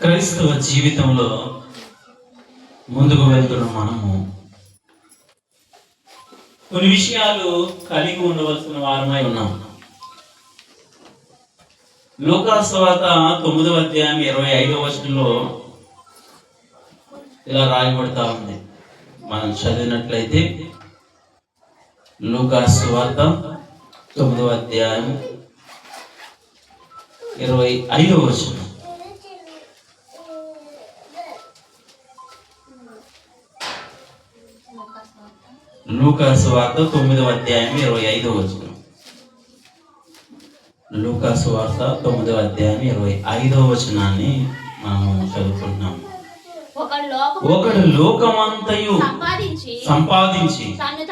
క్రైస్తవ జీవితంలో ముందుకు వెళ్తున్న మనము కొన్ని విషయాలు కలిగి ఉండవలసిన వారమై ఉన్నాం. లూకాసు సువార్త 9వ అధ్యాయం 25వ వచనంలో ఇలా రాయబడతా ఉంది. మనం చదివినట్లయితే లూకాసు సువార్త 9వ అధ్యాయం 25వ వచనం. లూకాసు వార్త 9వ అధ్యాయం 25వ వచనం. లూకాసు వార్త 9వ అధ్యాయం 25వ వచనాన్ని మనం చదువుకుంటున్నాం. ఒకడు లోకమంతయు సంపాదించి తన్ను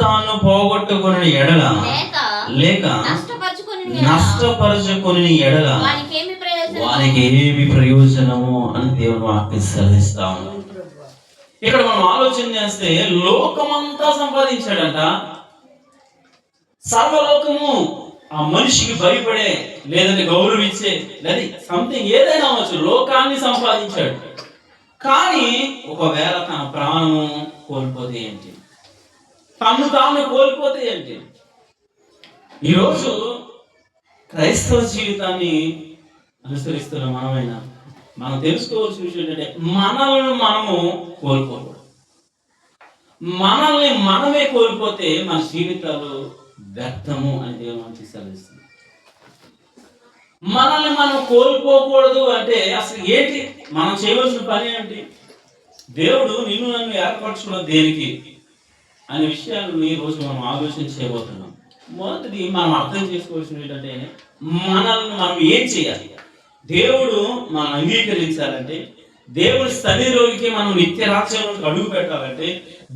తాను పోగొట్టుకుని ఎడల లేక నష్టపరచుకుని ఎడల వానికి ఏమి ప్రయోజనము అని దేవుని వాక్యం సెలవిస్తాము. ఇక్కడ మనం ఆలోచన చేస్తే లోకమంతా సంపాదించాడంట. సర్వలోకము ఆ మనిషికి భయపడే, లేదంటే గౌరవించే, లేదా సంథింగ్ ఏదైనా అవ్వచ్చు, లోకాన్ని సంపాదించాడు. కానీ ఒకవేళ తన ప్రాణము కోల్పోతే ఏంటి, తను తాను కోల్పోతే ఏంటి? ఈరోజు క్రైస్తవ జీవితాన్ని అనుసరిస్తున్న మనమైనా మనం తెలుసుకోవాల్సిన విషయం ఏంటంటే మనల్ని మనము కోల్పోకూడదు. మనల్ని మనమే కోల్పోతే మన జీవితాలు వ్యర్థము అని దేవుడు మనకి సెలవిస్తుంది. మనల్ని మనం కోల్పోకూడదు అంటే అసలు ఏంటి మనం చేయవలసిన పని ఏంటి? దేవుడు నిన్ను నన్ను ఏర్పరచుకున్న దేనికి అనే విషయాలను ఈ రోజు మనం ఆలోచన చేయబోతున్నాం. మొదటిది మనం అర్థం చేసుకోవాల్సిన ఏంటంటే మనల్ని మనం ఏం చేయాలి. దేవుడు మనం అంగీకరించాలంటే, దేవుని సన్నిధిలోకి మనం నిత్య రాజ్యంలోకి అడుగు పెట్టాలంటే,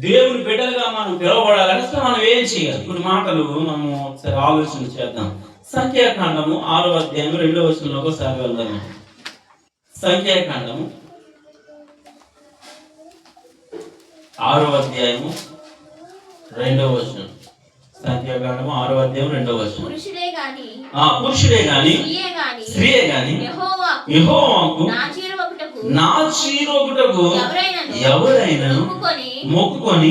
దేవుని బిడ్డలుగా మనం పిలువబడాలంటే అసలు మనం ఏం చేయాలి? కొన్ని మాటలు మనం ఒకసారి ఆలోచన చేద్దాం. సంఖ్యాకాండము 6వ అధ్యాయం 2వ వచనంలో ఒకసారి వెళ్దాం. సంఖ్యాకాండము 6వ అధ్యాయము 2వ వచనం. సంఖ్యాకాండము 6వ అధ్యాయం 2వ వచనం. పురుషుడే గాని స్త్రీయే గాని యెహోవాకు నాజీరొకటకు ఎవరైనా మొక్కుకొని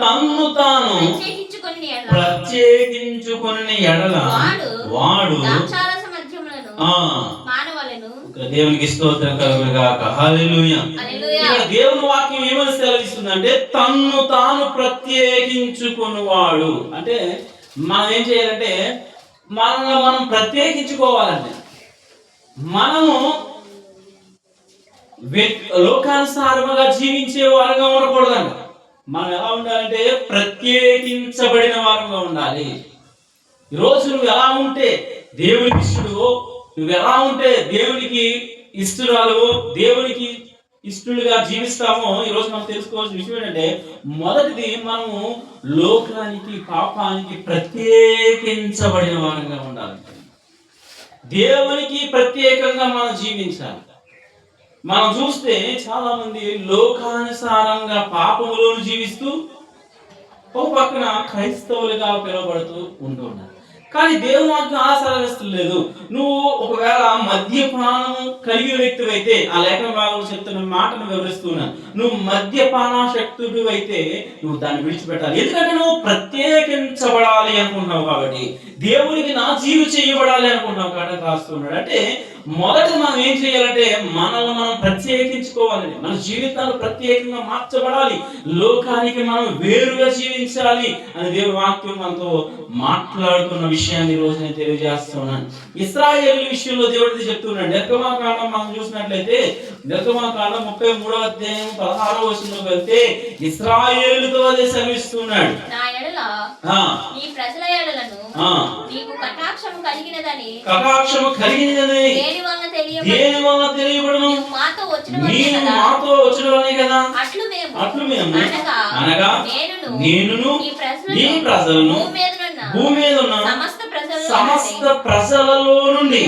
తన్ను తాను ప్రత్యేకించుకొని ఎడల వాడు దేవునికి స్తోత్రం కలుగును గాక. హల్లెలూయా. ఇక్కడ దేవుని వాక్యం ఏమని సెలవిస్తుందంటే తన్ను తాను ప్రత్యేకించుకునివాడు అంటే మనం ఏం చేయాలంటే మనల్ని మనం ప్రత్యేకించుకోవాలంటే మనము లోకానుసారముగా జీవించే వారంగా ఉండకూడదంట. మనం ఎలా ఉండాలంటే ప్రత్యేకించబడిన వారంగా ఉండాలి. ఈరోజు నువ్వు ఎలా ఉంటే దేవునికి ఇష్టడు, నువ్వు ఎలా ఉంటే దేవునికి ఇష్టరాలు, దేవునికి ఇష్టలుగా జీవిస్తామో ఈరోజు మనం తెలుసుకోవాల్సిన విషయం ఏంటంటే మొదటిది మనము లోకానికి పాపానికి ప్రత్యేకించబడిన వారంగా ఉండాలి. దేవునికి ప్రత్యేకంగా మనం జీవించాలి. మనం చూస్తే చాలా మంది లోకానుసారంగా పాపములోను జీవిస్తూ ఒక పక్కన క్రైస్తవులుగా పిలువబడుతూ ఉంటూ ఉన్నారు. కానీ దేవుని వాక్యం ఆశీర్వదిస్తలేదు. నువ్వు ఒకవేళ మద్యపానము కలిగిన వ్యక్తి అయితే, ఆ లేఖన భాగంలో చెప్తున్న మాటను వివరిస్తున్నా, నువ్వు మద్యపానాశక్తుడు అయితే నువ్వు దాన్ని విడిచిపెట్టాలి. ఎందుకంటే నువ్వు ప్రత్యేకించబడాలి అనుకుంటున్నావు కాబట్టి, దేవునికి నా జీవి చేయబడాలి అనుకుంటున్నావు కాబట్టి రాస్తున్నాడు. అంటే మొదట మనం ఏం చేయాలంటే మనల్ని మనం ప్రత్యేకించుకోవాలి. మన జీవితాలు ప్రత్యేకంగా మార్చబడాలి. లోకానికి మనం వేరుగా జీవించాలి అని దేవుని వాక్యం మనతో మాట్లాడుతున్న విషయాన్ని రోజు నేను తెలియజేస్తున్నాను. ఇశ్రాయేలు విషయంలో దేవుడిది చెప్తున్నాడు. నిర్గమకాండం మనం చూసినట్లయితే నిర్గమకాండం 33వ అధ్యాయం 16వ వచనంలోకి వెళ్తే ఇశ్రాయేలుతో అదే సెలవిస్తున్నాడు. కటాక్షము కలిగినదని దేని వలన తెలియబడును? మాతో వచ్చుడనే కదా. అట్లు మేము అనగా నేనును ఈ ప్రజలను భూమి మీద ఉన్న సమస్త ప్రజలలో నుండి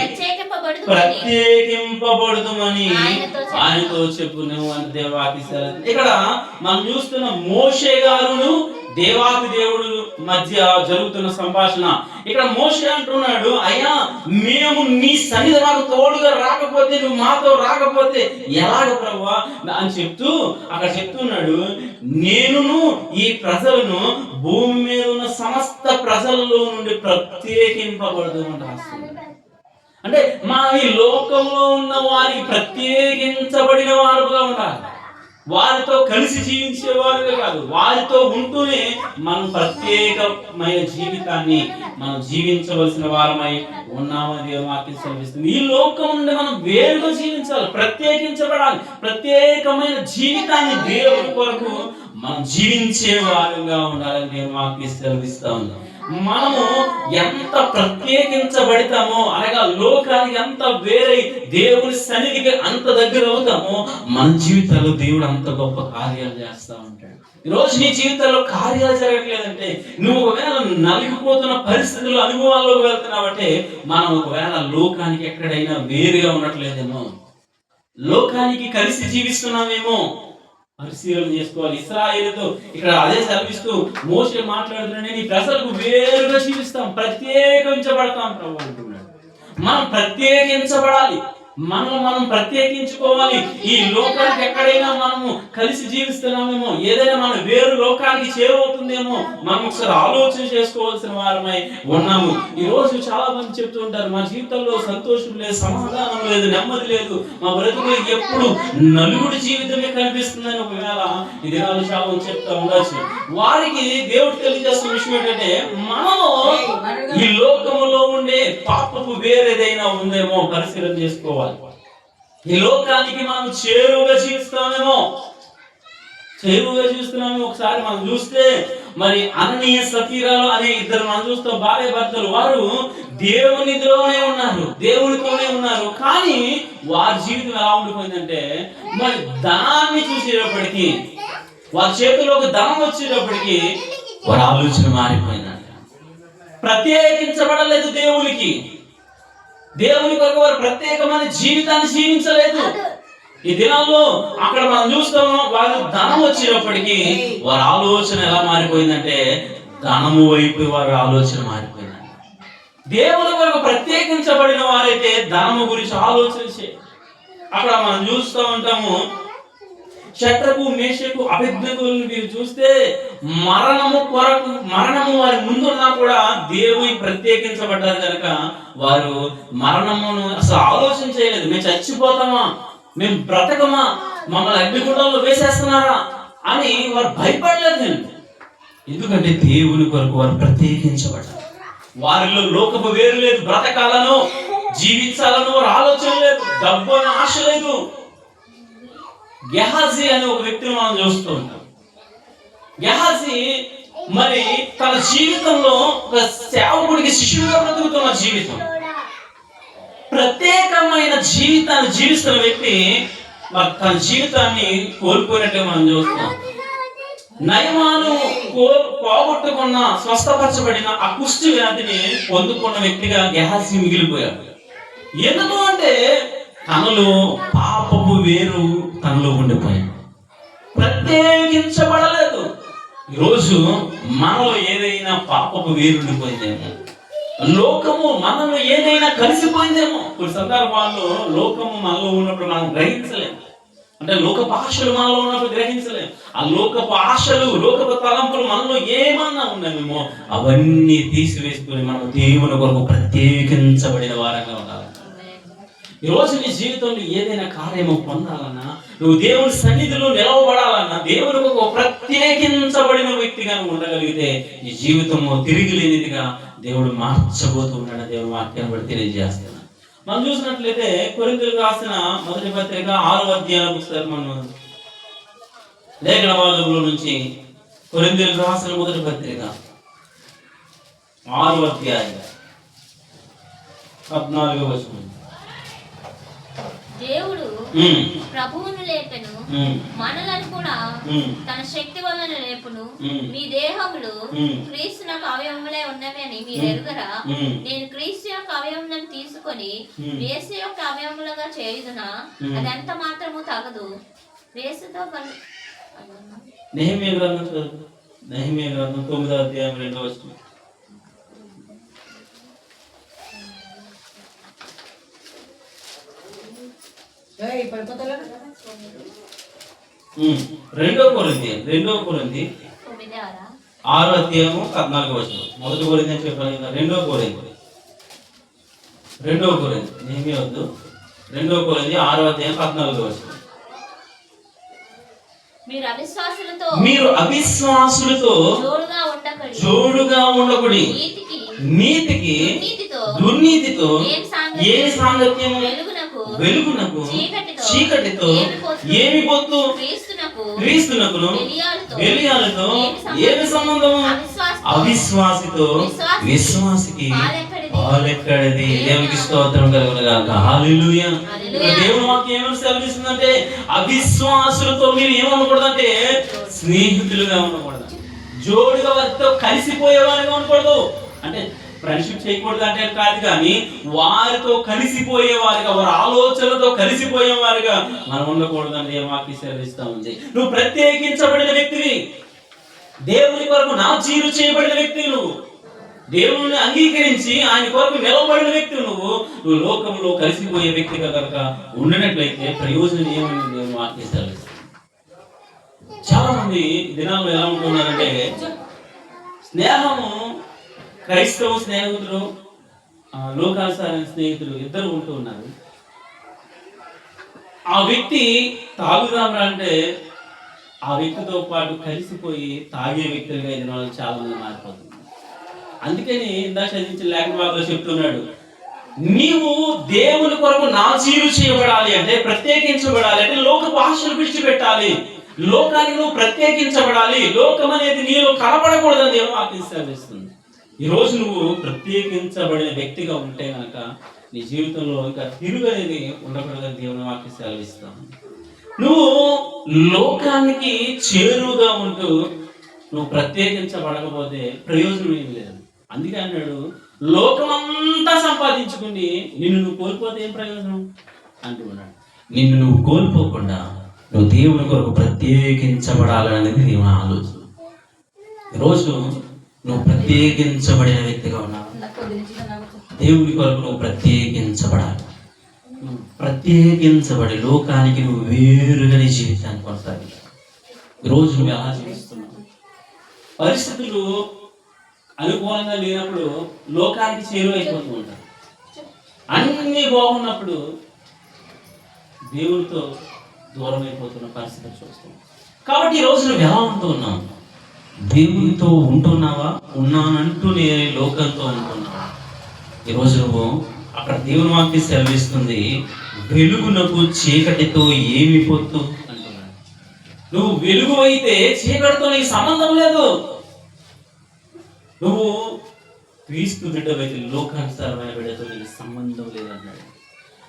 ప్రత్యేకింపబడుదుమని ఆయనతో చెప్పును అని దేవాకి. ఇక్కడ మనం చూస్తున్న మోషే గారును దేవాది దేవుడు మధ్య జరుగుతున్న సంభాషణ. ఇక్కడ మోషే అంటున్నాడు, అయ్యా మేము నీ సన్నిధి మాకు తోడుగా రాకపోతే, నువ్వు మాతో రాకపోతే ఎలాగ ప్రభువా అని చెప్తూ అక్కడ చెప్తున్నాడు, నేనును ఈ ప్రజలను భూమి మీద ఉన్న సమస్త ప్రజలలో నుండి ప్రత్యేకింపబడదు అని రాస్తుంది. అంటే మా ఈ లోకంలో ఉన్న వారికి ప్రత్యేకించబడిన వారుగా ఉండాలి. వారితో కలిసి జీవించేవారుగా కాదు, వారితో ఉంటూనే మనం ప్రత్యేకమైన జీవితాన్ని మనం జీవించవలసిన వారమై ఉన్నామని దేవుని వాక్యం సెలవిస్తుంది. ఈ లోకం నుండి మనం వేరుగా జీవించాలి, ప్రత్యేకించబడాలి. ప్రత్యేకమైన జీవితాన్ని దేవుని కొరకు మనం జీవించే వారుగా ఉండాలని దేవుని వాక్యం సెలవిస్తా ఉంది. మనము ఎంత ప్రత్యేకించబడతామో, అనగా లోకానికి ఎంత వేరే దేవుని సన్నిధికి అంత దగ్గర అవుతామో, మన జీవితాల్లో దేవుడు అంత గొప్ప కార్యాలు చేస్తా ఉంటాడు. ఈరోజు నీ జీవితంలో కార్యాలు జరగట్లేదంటే, నువ్వు ఒకవేళ నలిగిపోతున్న పరిస్థితులు అనుభవాల్లోకి వెళ్తున్నావంటే, మనం ఒకవేళ లోకానికి ఎక్కడైనా వేరుగా ఉండట్లేదేమో, లోకానికి కలిసి జీవిస్తున్నామేమో పరిశీలన చేసుకోవాలి. ఇశ్రాయేలుతో ఇక్కడ అదే సెలవిస్తూ మోషే మాట్లాడుతున్నాడు, నేను ఈ ప్రజలకు వేరుగా జీవిస్తాం, ప్రత్యేకించబడతాం ప్రభు అంటున్నాడు. మనం ప్రత్యేకించబడాలి, మనం ప్రత్యేకించుకోవాలి. ఈ లోకానికి ఎక్కడైనా మనము కలిసి జీవిస్తున్నామేమో, ఏదైనా మన వేరు లోకానికి చేరువవుతుందేమో, మనం ఒకసారి ఆలోచన చేసుకోవాల్సిన వారమై ఉన్నాము. ఈ రోజు చాలా మంది చెప్తూ ఉంటారు, మా జీవితంలో సంతోషం లేదు, సమాధానం లేదు, నెమ్మది లేదు, మా బ్రతుకులు ఎప్పుడు నలుగుడి జీవితమే కనిపిస్తుందని ఒకవేళ ఈ దినాలు చాలా మంది చెప్తా ఉండొచ్చు. వారికి దేవుడు తెలియజేస్తున్న విషయం ఏంటంటే, మనము ఈ లోకములో ఉండే పాపపు వేరేదైనా ఉందేమో పరిశీలన చేసుకోవాలి. ఈ లోకానికి మనం చేరువుగా జీవిస్తున్నామేమో. ఒకసారి మనం చూస్తే మరి అననీయ సఫీరాలు అనే ఇద్దరు మనం చూస్తాం, భార్య భర్తలు. వారు దేవునిలోనే ఉన్నారు, దేవునితోనే ఉన్నారు, కానీ వారి జీవితం ఎలా ఉండిపోయిందంటే, మరి ధనాన్ని చూసేటప్పటికీ, వారి చేతిలోకి ధనం వచ్చేటప్పటికి వారి ఆలోచన మారిపోయిందంట. ప్రత్యేకించబడలేదు దేవునికి, దేవుని కొరకు వారు ప్రత్యేకమైన జీవితాన్ని జీవించలేదు. ఈ దినాల్లో అక్కడ మనం చూస్తాము, వారు ధనం వచ్చేటప్పటికి వారి ఆలోచన ఎలా మారిపోయిందంటే, ధనము వైపు వారి ఆలోచన మారిపోయిందంట. దేవుని కొరకు ప్రత్యేకించబడిన వారైతే ధనము గురించి ఆలోచించే. అక్కడ మనం చూస్తూ ఉంటాము, శత్రువు మేషకు అభిజ్ఞకులను మీరు చూస్తే మరణము వారి ముందున్నా కూడా దేవుని ప్రత్యేకించబడ్డారు కనుక వారు మరణమును అసలు ఆలోచన చేయలేదు. మేము చచ్చిపోతామా, మేము బ్రతకమా, మమ్మల్ని అగ్నిగుండంలో వేసేస్తున్నారా అని వారు భయపడలేదు. ఎందుకంటే దేవుని కొరకు వారు ప్రత్యేకించబడ్డారు. వారిలో లోకపు వేరు లేదు, బ్రతకాలను జీవించాలను వారు ఆలోచన లేదు, డబ్బు అనే ఆశ లేదు. గెహాజీ అనే ఒక వ్యక్తిని మనం చూస్తూ ఉంటాం. గెహాజీ మరి తన జీవితంలో ఒక సేవకుడికి శిష్యుడిగా బ్రతుకుతున్న జీవితం, ప్రత్యేకమైన జీవితాన్ని జీవిస్తున్న వ్యక్తి మరి తన జీవితాన్ని కోల్పోయినట్టుగా మనం చూస్తాం. నయమాను పోగొట్టుకున్న, స్వస్థపరచబడిన ఆ కుష్టి వ్యాధిని పొందుకున్న వ్యక్తిగా గెహాజీ మిగిలిపోయాడు. ఎందుకు అంటే తనలో పాపపు వేరు తనలో ఉండిపోయాడు, ప్రత్యేకించబడలేదు. ఈరోజు మనలో ఏదైనా పాపపు వేరు ఉండిపోయిందేమో, లోకము మనలో ఏదైనా కలిసిపోయిందేమో. కొన్ని సందర్భాల్లో లోకము మనలో ఉన్నప్పుడు మనం గ్రహించలేము, అంటే లోకపు ఆశలు మనలో ఉన్నప్పుడు గ్రహించలేము. ఆ లోకపు ఆశలు, లోకపు తలంపులు మనలో ఏమన్నా ఉన్నామేమో అవన్నీ తీసివేసుకుని మనం దేవుని కొరకు ప్రత్యేకించబడిన వారంగా ఉండాలి. ఈరోజు నీ జీవితంలో ఏదైనా కార్యము పొందాలన్నా, నువ్వు దేవుని సన్నిధిలో నిలవబడాలన్నా, దేవునికి ఒక ప్రత్యేకించబడిన వ్యక్తిగా ఉండగలిగితే ఈ జీవితము తిరిగి లేనిదిగా దేవుడు మార్చబోతున్నాడు. దేవుని వాక్యాన్ని బట్టి తెలియజేస్తున్నాడు. మనం చూసినట్లయితే కొరింథీయులకు రాసిన మొదటి పత్రిక 6వ అధ్యాయం ఒకసారి మనం లేఖన భాగంలో నుంచి, కొరింథీయులకు రాసిన మొదటి పత్రిక 6వ అధ్యాయం 14వ వచనం. దేవుడు ప్రభువును లేపెను, మనలను కూడా తన శక్తి వలన లేపును. మీ దేహములు క్రీస్తు యొక్క అవయవములే ఉన్నవి అని మీరు ఎరుగరా? నేను క్రీస్తు యొక్క అవయవములను తీసుకొని యేసు యొక్క అవయవములుగా చేయుదునా? అది ఎంత మాత్రము తగదు. యేసుతో నెహెమ్యా గ్రంథం నెహెమీయా గ్రంథం 9వ అధ్యాయం 2వ వచనం. రెండవ కొరింథీ 6వ అధ్యాయము 14వ వచనం. మొదటి కొరింథీ అని చెప్పాను కదా, రెండవ కొరింథీ నెహెమీయా వద్దు, రెండవ కొరింథీ 6వ అధ్యాయం 14వ వచనం. మీరు అవిశ్వాసులతో జోడుగా ఉండకుడి, నీతికి దుర్నీతితో ఏ సాంగత్యము, వెలుగునకు చీకటితో ఏమి పొత్తు, క్రీస్తునకును బెలియాలతో ఏమి సంబంధము, అవిశ్వాసితో విశ్వాసికి పాలెక్కడిది. దేవునికి స్తోత్రం కలుగునుగాక. హల్లెలూయా. దేవుని వాక్యం ఏమని సెలవిస్తుందంటే అవిశ్వాసులతో మీరు ఏమనకూడదంటే స్నేహితులుగా ఉండకూడదు, జోడుగా వారితో కలిసిపోయేవారిగా ఉండకూడదు. అంటే ఫ్రెండ్షిప్ చేయకూడదు అంటే కాదు, కానీ వారితో కలిసిపోయేవారుగా, వారి ఆలోచనలతో కలిసిపోయేవారుగా మనం ఉండకూడదని వాక్యం సెలవిస్తా ఉంది. నువ్వు ప్రత్యేకించబడిన వ్యక్తివి, దేవుని కొరకు నాజీరు చేయబడిన వ్యక్తి, నువ్వు దేవుని అంగీకరించి ఆయన కొరకు నిలబడిన వ్యక్తి, నువ్వు లోకంలో కలిసిపోయే వ్యక్తిగా కనుక ఉండినట్లయితే ప్రయోజనం ఏమని దేవుని వాక్యం సెలవిస్తుంది. చాలా మంది దినాల్లో ఎలా ఉంటున్నారంటే స్నేహము, క్రైస్తవ స్నేహితులు, లోకానుసారైన స్నేహితులు ఇద్దరు ఉంటూ ఉన్నారు. ఆ వ్యక్తి తాగుదాం అంటే ఆ వ్యక్తితో పాటు కలిసిపోయి తాగే వ్యక్తులుగా ఈ దినాల్లో చాలా మంది మారిపోతుంది. అందుకని ఇందాక చదివించిన లేఖన భాగంలో చెప్తున్నాడు, నీవు దేవుని కొరకు నాజీరు చేయబడాలి అంటే, ప్రత్యేకించబడాలి అంటే లోక భాషలు విడిచిపెట్టాలి, లోకానికి నువ్వు ప్రత్యేకించబడాలి, లోకం అనేది నీలో కనపడకూడదని దేవుని వాక్యం సెలవిస్తుంది. ఈ రోజు నువ్వు ప్రత్యేకించబడిన వ్యక్తిగా ఉంటే కనుక నీ జీవితంలో ఇంకా తిరుగు అనేది ఉండకూడదని దేవుని వాక్యం సెలవిస్తాం. నువ్వు లోకానికి చేరువుగా ఉంటూ నువ్వు ప్రత్యేకించబడకపోతే ప్రయోజనం ఏమి లేదు. అందుకే అన్నాడు, లోకమంతా సంపాదించుకుని నిన్ను నువ్వు కోల్పోతే ఏం ప్రయోజనం అంటూ ఉన్నాడు. నిన్ను నువ్వు కోల్పోకుండా నువ్వు దేవుని కొరకు ప్రత్యేకించబడాలనేది దేవుని ఆలోచన. ఈరోజు నువ్వు ప్రత్యేకించబడిన వ్యక్తిగా ఉన్నావు, దేవుని కొరకు నువ్వు ప్రత్యేకించబడాలి. నువ్వు ప్రత్యేకించబడి లోకానికి నువ్వు వేరుగా నీ జీవితాన్ని కొనసాగించాలి. ఈరోజు నువ్వు ఎలా జీవిస్తున్నావు? పరిస్థితులు అనుకూలంగా లేనప్పుడు లోకానికి చేరువైపోతూ ఉంటారు, అన్నీ బాగున్నప్పుడు దేవునితో దూరం అయిపోతున్న పరిస్థితులు చూస్తాం. కాబట్టి ఈరోజు నువ్వు ఎలా ఉంటున్నావు? దేవునితో ఉంటున్నావా? ఉన్నానంటూనే లోకంతో ఉంటున్నావా? ఈరోజు నువ్వు అక్కడ దేవుని వాక్యం సెలవిస్తుంది, వెలుగునకు చీకటితో ఏమి పొత్తు అంటున్నాడు. నువ్వు వెలుగు అయితే చీకటితో నీకు సంబంధం లేదు. నువ్వు క్రీస్తు బిడ్డవైతే లోకానుసారమైన బిడ్డతో నీకు సంబంధం లేదన్నాడు.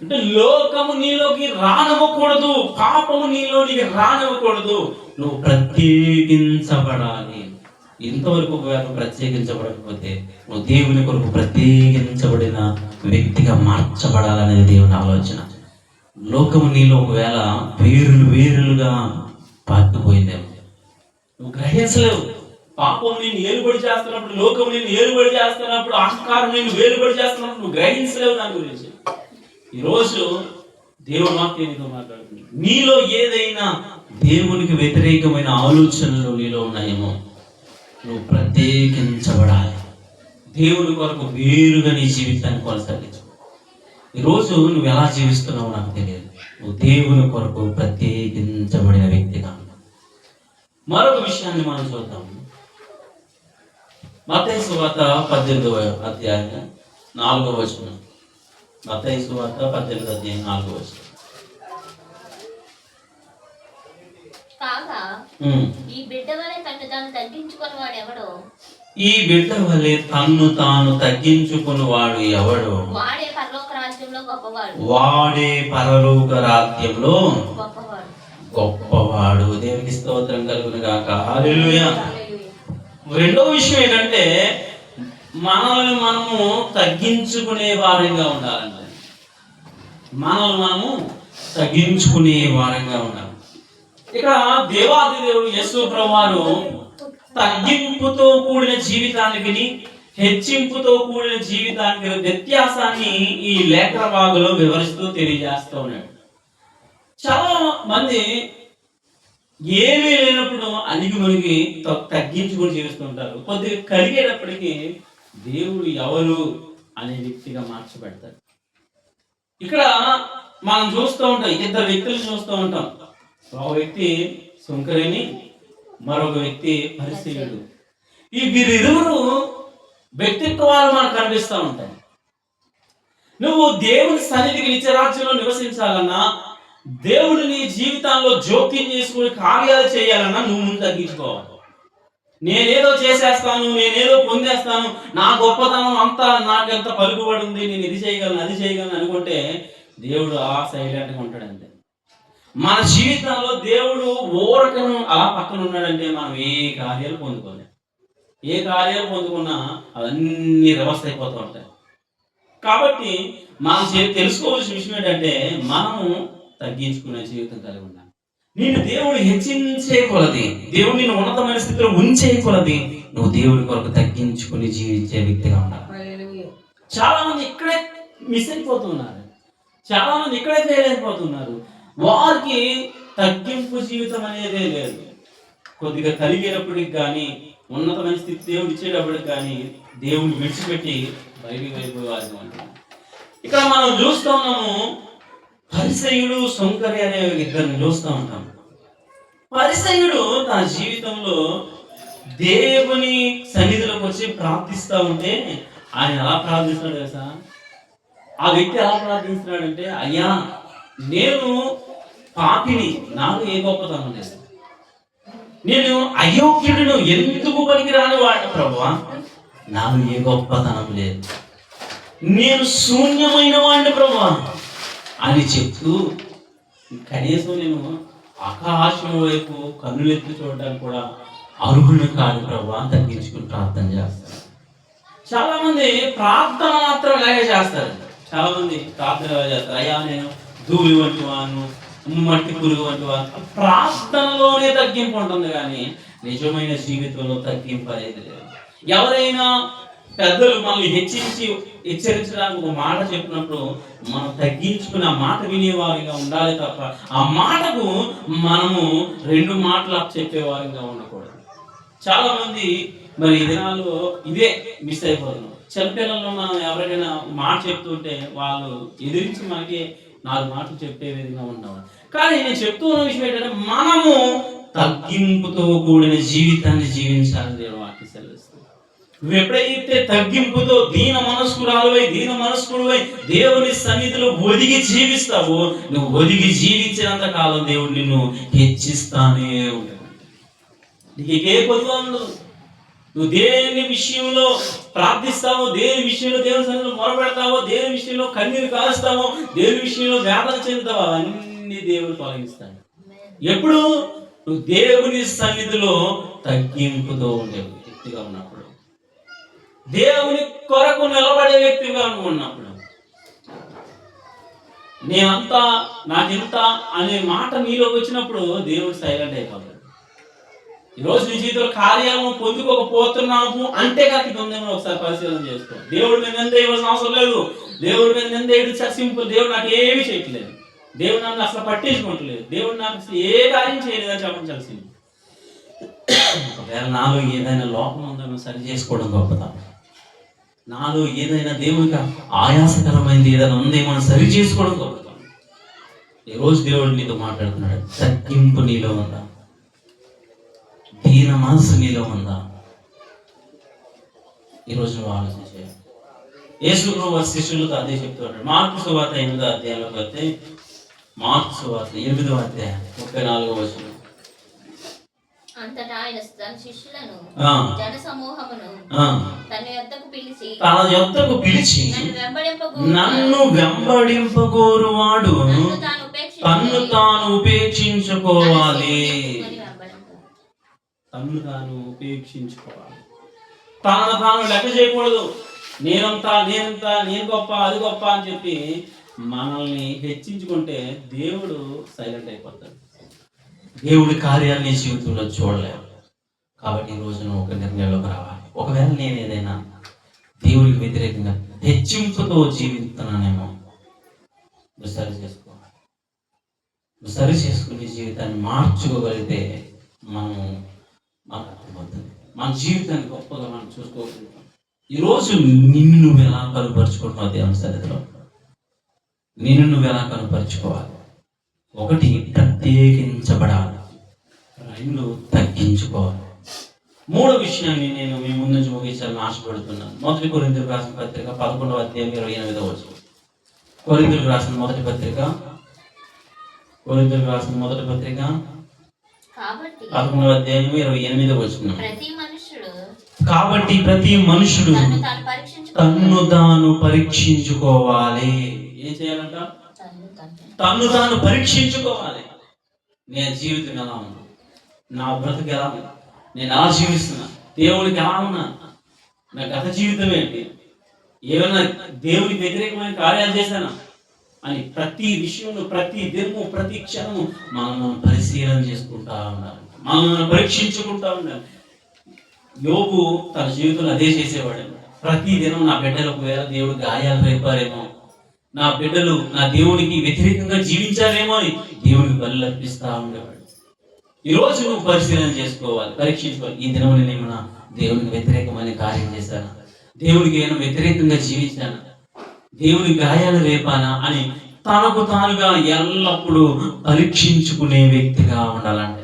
అంటే లోకము నీలోకి రానివ్వకూడదు, పాపము నీలోనికి రానివ్వకూడదు. నువ్వు ప్రత్యేకించబడాలి. ఇంతవరకు ఒకవేళ ప్రత్యేకించబడకపోతే నువ్వు దేవుని కొరకు ప్రత్యేకించబడిన వ్యక్తిగా మార్చబడాలనేది దేవుని ఆలోచన. లోకము నీలో ఒకవేళ వేరులుగా పాకిపోయిందేమో, నువ్వు గ్రహించలేవు. పాపం నేను ఏలుబడి చేస్తున్నప్పుడు, లోకం నేను ఏలుబడి చేస్తున్నప్పుడు, అహంకారం నేను వేలుబడి చేస్తున్నప్పుడు నువ్వు గ్రహించలేవు దాని గురించి. ఈరోజు దేవుని వాక్యం నీతో మాట్లాడుతుంది. నీలో ఏదైనా దేవునికి వ్యతిరేకమైన ఆలోచనలు నీలో ఉన్నాయేమో, నువ్వు ప్రత్యేకించబడాలి. దేవుని కొరకు వేరుగా నీ జీవితాన్ని కొనసాగించు. ఈరోజు నువ్వు ఎలా జీవిస్తున్నావు నాకు తెలియదు. నువ్వు దేవుని కొరకు ప్రత్యేకించబడిన వ్యక్తిగా. మరొక విషయాన్ని మనం చూద్దాం. మత్తయి సువార్త 18వ అధ్యాయం 4వ వచనం. మత్తయి సువార్త 18వ అధ్యాయం 4వ వచనం. కాగా ఈ బిడ్డ వలె తన్ను తాను తగ్గించుకుని వాడు ఎవడో, ఈ బిడ్డ వలె తన్ను తాను తగ్గించుకుని వాడు ఎవడో వాడే పరలోక రాజ్యంలో గొప్పవాడు. వాడే పరలోక రాజ్యంలో గొప్పవాడు. గొప్పవాడు. దేవునికి స్తోత్రం కలుగును గాక. హల్లెలూయా. రెండో విషయం ఏంటంటే మనల్ని మనము తగ్గించుకునే వారంగా ఉండాలంటే, మనల్ని మనము తగ్గించుకునే వారంగా ఉండాలి. ఇక్కడ దేవాది దేవుడు యేసు ప్రభువారు తగ్గింపుతో కూడిన జీవితానికి హెచ్చింపుతో కూడిన జీవితానికి వ్యత్యాసాన్ని ఈ లేఖన భాగంలో వివరిస్తూ తెలియజేస్తూ ఉన్నాడు. చాలా మంది ఏమీ లేనప్పుడు అణిగి మునిగి తగ్గించుకొని జీవిస్తుంటారు. కొద్దిగా కలిగేటప్పటికి దేవుడు ఎవరు అనే వ్యక్తిగా మార్చబెడతారు. ఇక్కడ మనం చూస్తూ ఉంటాం, ఇద్దరు వ్యక్తులు చూస్తూ ఉంటాం. ఒక వ్యక్తి సుంకరిని, మరొక వ్యక్తి పరిసయ్యుడు. ఈ వీరిరువురు వ్యక్తిత్వాలు మనకు కనిపిస్తూ ఉంటాయి. నువ్వు దేవుని సన్నిధికి నిత్యరాజ్యంలో నివసించాలన్నా, దేవుడు నీ జీవితంలో జోక్యం చేసుకుని కార్యాలు చేయాలన్నా నువ్వు ముందు తగ్గించుకోవాలి. నేనేదో చేసేస్తాను, నేనేదో పొందేస్తాను, నా గొప్పతనం అంతా నాకెంత పలుకుబడి ఉంది, నేను ఇది చేయగలను అది చేయగలను అనుకుంటే దేవుడు సైలెంట్గా ఉంటాడు. అంతే. మన జీవితంలో దేవుడు ఊరకను అలా పక్కన ఉన్నాడంటే మనం ఏ కార్యాలు పొందుకోలేం. ఏ కార్యాలు పొందుకున్నా అవన్నీ రివర్స్ అయిపోతూ ఉంటాయి. కాబట్టి మనం తెలుసుకోవాల్సిన విషయం ఏంటంటే మనము తగ్గించుకునే జీవితం కలిగి ఉండాలి. నిన్ను దేవుడు హెచ్చించే కొలది, దేవుడు నిన్ను ఉన్నతమైన స్థితిలో ఉంచే కొలది నువ్వు దేవుడి కొరకు తగ్గించుకుని జీవించే వ్యక్తిగా ఉండాలి. చాలా మంది ఇక్కడే మిస్ అయిపోతున్నారు, చాలా మంది ఇక్కడే ఫెయిల్ అయిపోతున్నారు. వారికి తగ్గింపు జీవితం అనేదే లేదు. కొద్దిగా కలిగేటప్పటికి కానీ, ఉన్నతమైన స్థితి దేవుడు ఇచ్చేటప్పటికి కానీ దేవుడిని విడిచిపెట్టి బయటికి వెళ్ళిపోయే వారికి ఉంటుంది. ఇక్కడ మనం చూస్తూ ఉన్నాము, పరిసయ్యుడు సుంకరి అనే ఇద్దరిని చూస్తూ ఉంటాం. పరిసయ్యుడు తన జీవితంలో దేవుని సన్నిధిలోకి వచ్చి ప్రార్థిస్తూ ఉంటే ఆయన ఎలా ప్రార్థిస్తున్నాడు తెలుసా? ఆ వ్యక్తి ఎలా ప్రార్థిస్తున్నాడంటే, అయ్యా నేను పాపిని, నాకు ఏ గొప్పతనం లేదు, నేను అయోగ్యుడిను, ఎందుకు పనికిరాని వాడిని ప్రభువా, నాకు ఏ గొప్పతనం లేదు, నేను శూన్యమైన వాడిని ప్రభువా అని చెప్తూ కనీసం నేను ఆకాశం వైపు కన్నులెత్తి చూడడానికి కూడా అర్హుడు కాదు ప్రభువా తగ్గించుకుని ప్రార్థన చేస్తారు. చాలా మంది ప్రార్థన మాత్రం ఇలాగే చేస్తారు. చాలా మంది ప్రార్థన ఎలా చేస్తారు? అయ్యా నేను ధూళి వంటి వాను, మట్టి పురుగు వంటి వాను. ప్రార్థనలోనే తగ్గింపు ఉంటుంది కానీ నిజమైన జీవితంలో తగ్గింపు అనేది లేదు. ఎవరైనా పెద్దలు మనల్ని హెచ్చరించడానికి ఒక మాట చెప్పినప్పుడు మనం తగ్గించుకుని ఆ మాట వినేవారిగా ఉండాలి తప్ప ఆ మాటకు మనము రెండు మాటలు చెప్పేవారిగా ఉండకూడదు. చాలా మంది మరి ఈ దినాల్లో ఇదే మిస్ అయిపోతున్నాం. చిన్నపిల్లల్లో మనం ఎవరికైనా మాట చెప్తుంటే వాళ్ళు ఎదిరించి మనకి 4 మాటలు చెప్పే విధంగా ఉండవు. కానీ నేను చెప్తూ ఉన్న విషయం ఏంటంటే మనము తగ్గింపుతో కూడిన జీవితాన్ని జీవించాలని దేవుడు వాక్యం సెలవిస్తుంది. నువ్వు ఎప్పుడైతే తగ్గింపుతో దీన మనస్కుడువై దేవుని సన్నిధిలో ఒదిగి జీవిస్తావో, నువ్వు ఒదిగి జీవించినంత కాలం దేవుడు నిన్ను హెచ్చిస్తానే ఉంటాడు. నీకు ఏ కొద్దిగా ఉండదు. నువ్వు దేని విషయంలో ప్రార్థిస్తావో, దేని విషయంలో దేవుని సన్నిధిలో మొరపెడతావో, దేని విషయంలో కన్నీరు కాలుస్తావో, దేని విషయంలో వేదన చెందుతావో అవన్నీ దేవుడు తొలగిస్తాడు. ఎప్పుడు నువ్వు దేవుని సన్నిధిలో తగ్గింపుతో ఉండే వ్యక్తిగా ఉన్నప్పుడు, దేవుని కొరకు నిలబడే వ్యక్తిగా ఉన్నప్పుడు, నేనంతా నాకెంత అనే మాట నీలోకి వచ్చినప్పుడు దేవుడు సైలెంట్ అయిపోతాడు. ఈరోజు నీ జీవితంలో కార్యాలను పొందుకోకపోతున్నాము అంటే కాక ఇది ఉందేమో ఒకసారి పరిశీలన చేసుకో. దేవుడి మీద నింద వేయవలసిన అవసరం లేదు. దేవుడి మీద నింద వేయడం సింపుల్. దేవుడు నాకు ఏమీ చేయట్లేదు, దేవుడు నన్ను అసలు పట్టించుకోవట్లేదు, దేవుడు నాకు అసలు ఏ కార్యం చేయలేదని చెప్పాల్సింది. ఒకవేళ నాలో ఏదైనా లోపం ఉందో సరి చేసుకోవడం గొప్పతనం. నాలో ఏదైనా దేవునికి ఆయాసకరమైనది ఏదైనా ఉందేమో సరి చేసుకోవడం గొప్పతనం. ఈరోజు దేవుడు నీతో మాట్లాడుతున్నాడు. తగ్గింపు నీలో ఉందా? దీన మనసు నీలో ఉందా? ఈరోజు నువ్వు ఆలోచన చేయాలి. యేసు ప్రభువు శిష్యులతో అదే చెప్తున్నాడు. మార్కు సువార్త 8వ అధ్యాయంలోకి వస్తే, మార్కు సువార్త 8వ అధ్యాయం 34వ వచనం. అంతటా ఆయన తన శిష్యులను జన సమూహమును తన యొద్దకు పిలిచి నన్ను వెంబడింపగోరువాడు తన్ను తాను ఉపేక్షించుకోవాలి. తన్ను తాను ఉపేక్షించుకోవాలి. తనను తాను లెక్క చేయకూడదు. నేను గొప్ప, అది గొప్ప అని చెప్పి మనల్ని హెచ్చించుకుంటే దేవుడు సైలెంట్ అయిపోతాడు. దేవుడి కార్యాన్ని జీవితంలో చూడలేము. కాబట్టి ఈ రోజు నువ్వు ఒక నిర్ణయంలోకి రావాలి. ఒకవేళ నేను ఏదైనా దేవుడికి వ్యతిరేకంగా హెచ్చింపుతో జీవిస్తున్నానేమో, నువ్వు సరి చేసుకోవాలి. నువ్వు సరి చేసుకునే జీవితాన్ని మార్చుకోగలిగితే మనకు అర్థమవుతుంది. మన జీవితాన్ని గొప్పగా మనం చూసుకోగలుగుతాం. ఈరోజు నిన్ను నువ్వు ఎలా కనుపరుచుకుంటున్నావు దేవుని సన్నిధిలో? నిన్ను నువ్వు ఎలా కనుపరుచుకోవాలి? ఒకటి, ప్రత్యేకించబడాలి. రెండు, తగ్గించుకోవాలి. మూడో విషయాన్ని నేను మీ ముందు నుంచి ముగించాలని ఆశపడుతున్నాను. 1 కొరింథీయులకు రాసిన పత్రిక 11వ అధ్యాయం 28వ వచనం. కొరింథీయులకు రాసిన మొదటి పత్రిక 11వ అధ్యాయం 28వ వచనం. కాబట్టి ప్రతి మనుషుడు తన్ను తాను పరీక్షించుకోవాలి. ఏం చేయాలంట? తన్ను తాను పరీక్షించుకోవాలి. నేను జీవితం ఎలా ఉన్నా, నా బ్రతుకు ఎలా ఉంది, నేను ఎలా జీవిస్తున్నా, దేవుడికి ఎలా ఉన్నా, నా గత జీవితం ఏంటి, ఏమైనా దేవుడికి వ్యతిరేకమైన కార్యాలు చేశానా అని ప్రతి విషయంలో, ప్రతి దినము, ప్రతి క్షణము మనం పరిశీలన చేసుకుంటా ఉండాలి. మనం పరీక్షించుకుంటా ఉండాలి. యోబు తన జీవితంలో అదే చేసేవాడు. ప్రతి దినం నా బిడ్డలు ఒకవేళ దేవుడు గాయాలు రేపారేమో, నా బిడ్డలు నా దేవునికి వ్యతిరేకంగా జీవించారేమో అని దేవుడికి బలులు అర్పిస్తా ఉండేవాడు. ఈరోజు నువ్వు పరిశీలన చేసుకోవాలి, పరీక్షించుకోవాలి. ఈ దినం నేనేమన్నా దేవునికి వ్యతిరేకమైన కార్యం చేశానా, దేవుడికి ఏమైనా వ్యతిరేకంగా జీవించానా, దేవుని గాయాలు రేపానా అని తనకు తానుగా ఎల్లప్పుడూ పరీక్షించుకునే వ్యక్తిగా ఉండాలంటే.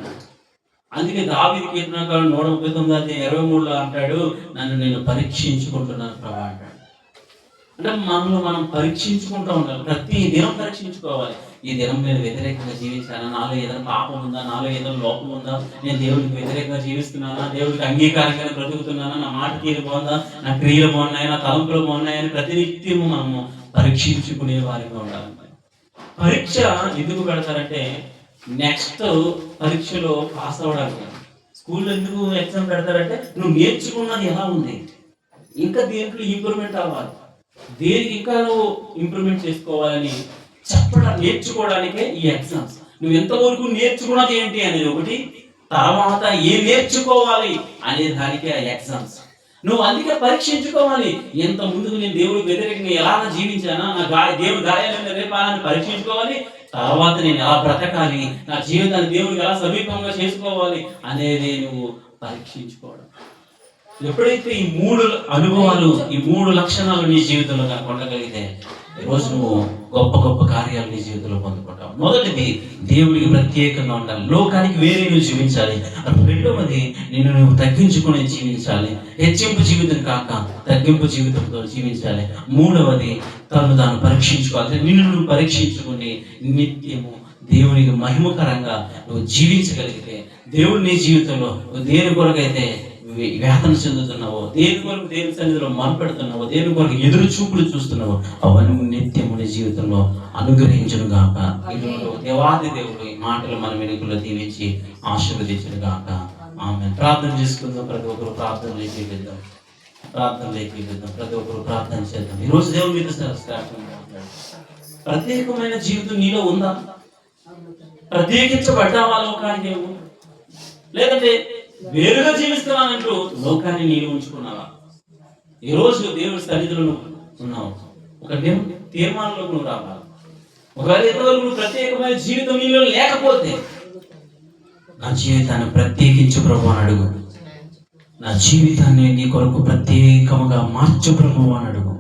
అందుకే దావీదు కీర్తనకారుడు 139:23 అంటాడు, నన్ను నేను పరీక్షించుకుంటున్నాను ప్రభా అంటాడు. అంటే మనలో మనం పరీక్షించుకుంటూ ఉండాలి. ప్రతి దినం పరీక్షించుకోవాలి. ఈ దినం నేను వ్యతిరేకంగా జీవించానా, నాలో ఏదైనా పాపం ఉందా, నాలో ఏదైనా లోపం ఉందా, నేను దేవుడికి వ్యతిరేకంగా జీవిస్తున్నానా, దేవుడికి అంగీకారంగా బ్రతుకుతున్నానా, నా మాట తీరు బాగుందా, నా క్రియలు బాగున్నాయా, నా తలంపులు బాగున్నాయని ప్రతినిత్యము మనము పరీక్షించుకునే వారిగా ఉండాలి. పరీక్ష ఎందుకు పెడతారంటే నెక్స్ట్ పరీక్షలో పాస్ అవ్వడానికి. స్కూల్లో ఎందుకు ఎగ్జామ్ పెడతారంటే నువ్వు నేర్చుకున్నది ఎలా ఉంది, ఇంకా దేంట్లో ఇంప్రూవ్మెంట్ అవ్వాలి, దేనికి ఇంకా నువ్వు ఇంప్రూవ్మెంట్ చేసుకోవాలని నేర్చుకోవడానికే ఈ ఎగ్జామ్స్. నువ్వు ఎంతవరకు నేర్చుకున్నది ఏంటి అనేది ఒకటి, తర్వాత ఏం నేర్చుకోవాలి అనే దానికే ఆ ఎగ్జామ్స్. నువ్వు అందుకే పరీక్షించుకోవాలి. ఎంత ముందుకు నేను దేవుడికి వ్యతిరేకంగా ఎలా జీవించానా, నా దేవుడి గాయాలను రేపాలని పరీక్షించుకోవాలి. తర్వాత నేను ఎలా బ్రతకాలి, నా జీవితాన్ని దేవుడికి ఎలా సమీపంగా చేసుకోవాలి అనేది నువ్వు పరీక్షించుకోవడం. ఎప్పుడైతే ఈ 3 అనుభవాలు, ఈ 3 లక్షణాలు నీ జీవితంలో పొందగలిగితే ఈరోజు నువ్వు గొప్ప గొప్ప కార్యాలు నీ జీవితంలో పొందుకుంటావు. మొదటిది, దేవుడికి ప్రత్యేకంగా ఉండాలి, లోకానికి వేరే నువ్వు జీవించాలి. రెండవది, నిన్ను నువ్వు తగ్గించుకుని జీవించాలి, హెచ్చింపు జీవితం కాక తగ్గింపు జీవితంతో జీవించాలి. మూడవది, తను తాను పరీక్షించుకోవాలి. నిన్ను నువ్వు పరీక్షించుకుని నిత్యము దేవునికి మహిమకరంగా నువ్వు జీవించగలిగితే, దేవుడు నీ జీవితంలో నువ్వు దేని కొరకైతే వేదన చెందుతున్నావో, దేని కొరకు దేవుని సన్నిధిలో మొరపెడుతున్నావో, దేని కొరకు ఎదురు చూపులు చూస్తున్నావో అవన్నీ నిత్యము నీ జీవితంలో అనుగ్రహించును గాక. దేవాది దేవుడు ఈ మాటలు మన వెనుకలో దీవించి ఆశీర్వదించును గాక. ఆమేన్. ప్రార్థన చేసుకుందాం. ప్రతి ఒక్కరు ప్రార్థనలోకి వెళ్దాం. ప్రతి ఒక్కరు ప్రార్థన చేద్దాం. ఈరోజు దేవుని మీద ప్రత్యేకమైన జీవితం నీలో ఉందా? ప్రత్యేకించబడ్డావా లోకానికి? లేదంటే వేరుగా జీవిస్తున్నానంటూ లోకాన్ని నీవు ఉంచుకున్నావా? ఈరోజు దేవుడి సన్నిధిలో ఉన్నావు. ఒక తీర్మానంలోకి నువ్వు రావాలి. ఒకవేళ ఇంతవరకు నువ్వు ప్రత్యేకమైన జీవితం నీలో లేకపోతే, నా జీవితాన్ని ప్రత్యేకించు ప్రభు అని అడుగు. నా జీవితాన్ని నీ కొరకు ప్రత్యేకముగా మార్చు ప్రభు అని అడుగు.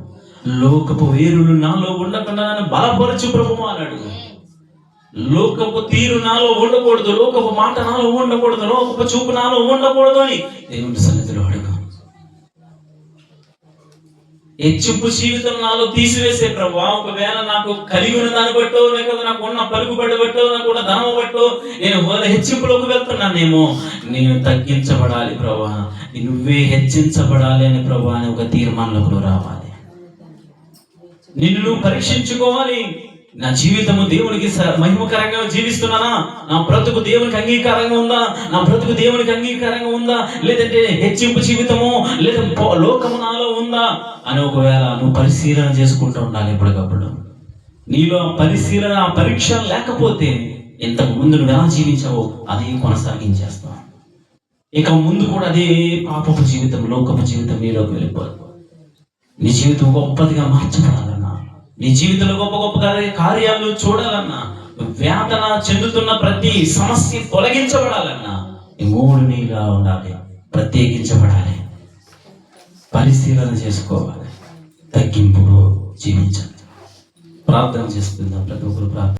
లోకపు వేరులు నాలో ఉండకుండా నన్ను బలపరచు ప్రభు అని అడుగు. లోకపు తీరు నాలో ఉండకూడదు, లోకపు మాట నాలో ఉండకూడదు, లోకపు చూపు నాలో ఉండకూడదు అని దేవుని సన్నిధిలో అడుగు. హెచ్చింపు జీవితం నాలో తీసివేసే ప్రభా, ఒకవేళ నాకు కలిగి ఉన్న దాన్ని బట్టో, లేకపోతే నాకు ఉన్న పలుకుబడి బట్టో, నాకు ఉన్న ధనం బట్టో నేను హెచ్చింపులోకి వెళ్తున్నానేమో, నేను తగ్గించబడాలి ప్రభా, నువ్వే హెచ్చించబడాలి అని ప్రభా అని ఒక తీర్మానంలోకి రావాలి. నిన్ను నువ్వు పరీక్షించుకోవాలి. నా జీవితము దేవునికి మహిమకరంగా జీవిస్తున్నానా? నా బ్రతుకు దేవునికి అంగీకారంగా ఉందా? నా బ్రతుకు దేవునికి అంగీకారంగా ఉందా? లేదంటే హెచ్చింపు జీవితము లేదా లోకము నాలో ఉందా అని ఒకవేళ నువ్వు పరిశీలన చేసుకుంటూ ఉండాలి. ఎప్పటికప్పుడు నీలో పరిశీలన, పరీక్ష లేకపోతే ఇంతకు ముందు నువ్వు ఎలా జీవించావో అది కొనసాగించేస్తావు. ఇక ముందు కూడా అదే పాపపు జీవితం, లోకపు జీవితం నీలోకి వెళ్ళిపోదు. నీ జీవితం గొప్పదిగా మార్చబడాలన్నా, నీ జీవితంలో గొప్ప గొప్ప కార్యాలు చూడాలన్నా, వేదన చెందుతున్న ప్రతి సమస్య తొలగించబడాలన్నా ఈ మూడు నీలా ఉండాలి. ప్రత్యేకించబడాలి, పరిశీలన చేసుకోవాలి, తగ్గింపులో జీవించాలి. ప్రార్థన చేస్తుందా ప్రతి ఒక్కరు ప్రార్థన